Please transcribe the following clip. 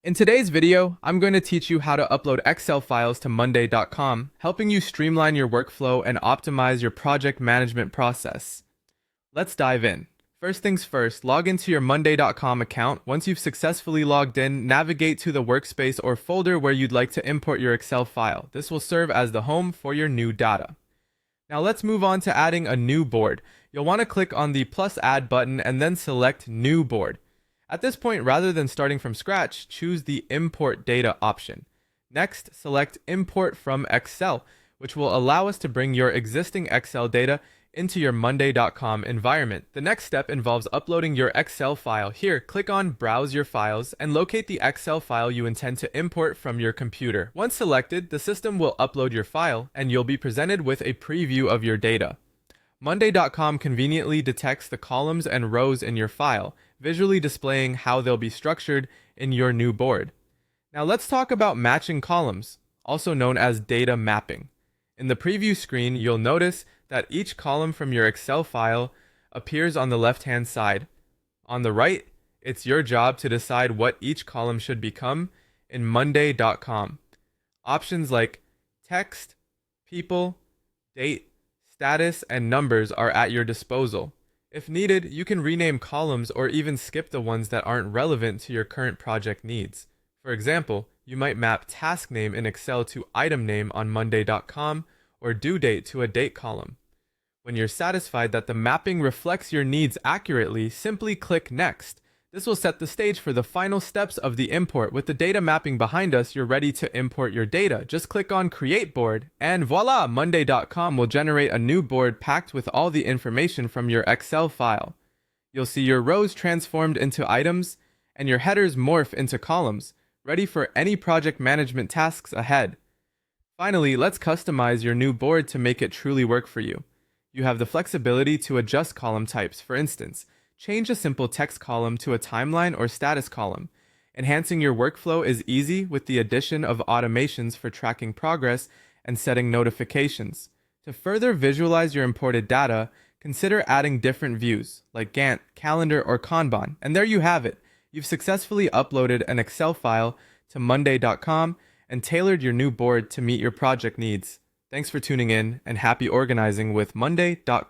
In today's video, I'm going to teach you how to upload Excel files to monday.com, helping you streamline your workflow and optimize your project management process. Let's dive in. First things first, log into your monday.com account. Once you've successfully logged in, navigate to the workspace or folder where you'd like to import your Excel file. This will serve as the home for your new data. Now let's move on to adding a new board. You'll want to click on the plus add button and then select new board. At this point, rather than starting from scratch, choose the import data option. Next, select import from Excel, which will allow us to bring your existing Excel data into your monday.com environment. The next step involves uploading your Excel file. Here, click on Browse Your Files and locate the Excel file you intend to import from your computer. Once selected, the system will upload your file and you'll be presented with a preview of your data. Monday.com conveniently detects the columns and rows in your file, visually displaying how they'll be structured in your new board. Now let's talk about matching columns, also known as data mapping. In the preview screen, you'll notice that each column from your Excel file appears on the left-hand side. On the right, it's your job to decide what each column should become in monday.com. Options like text, people, date, status, and numbers are at your disposal. If needed, you can rename columns or even skip the ones that aren't relevant to your current project needs. For example, you might map task name in Excel to item name on monday.com or due date to a date column. When you're satisfied that the mapping reflects your needs accurately, simply click Next. This will set the stage for the final steps of the import. With the data mapping behind us, you're ready to import your data. Just click on Create Board, and voila! Monday.com will generate a new board packed with all the information from your Excel file. You'll see your rows transformed into items, and your headers morph into columns, ready for any project management tasks ahead. Finally, let's customize your new board to make it truly work for you. You have the flexibility to adjust column types. For instance, change a simple text column to a timeline or status column. Enhancing your workflow is easy with the addition of automations for tracking progress and setting notifications. To further visualize your imported data, consider adding different views like Gantt, Calendar, or Kanban. And there you have it. You've successfully uploaded an Excel file to monday.com and tailored your new board to meet your project needs. Thanks for tuning in, and happy organizing with monday.com.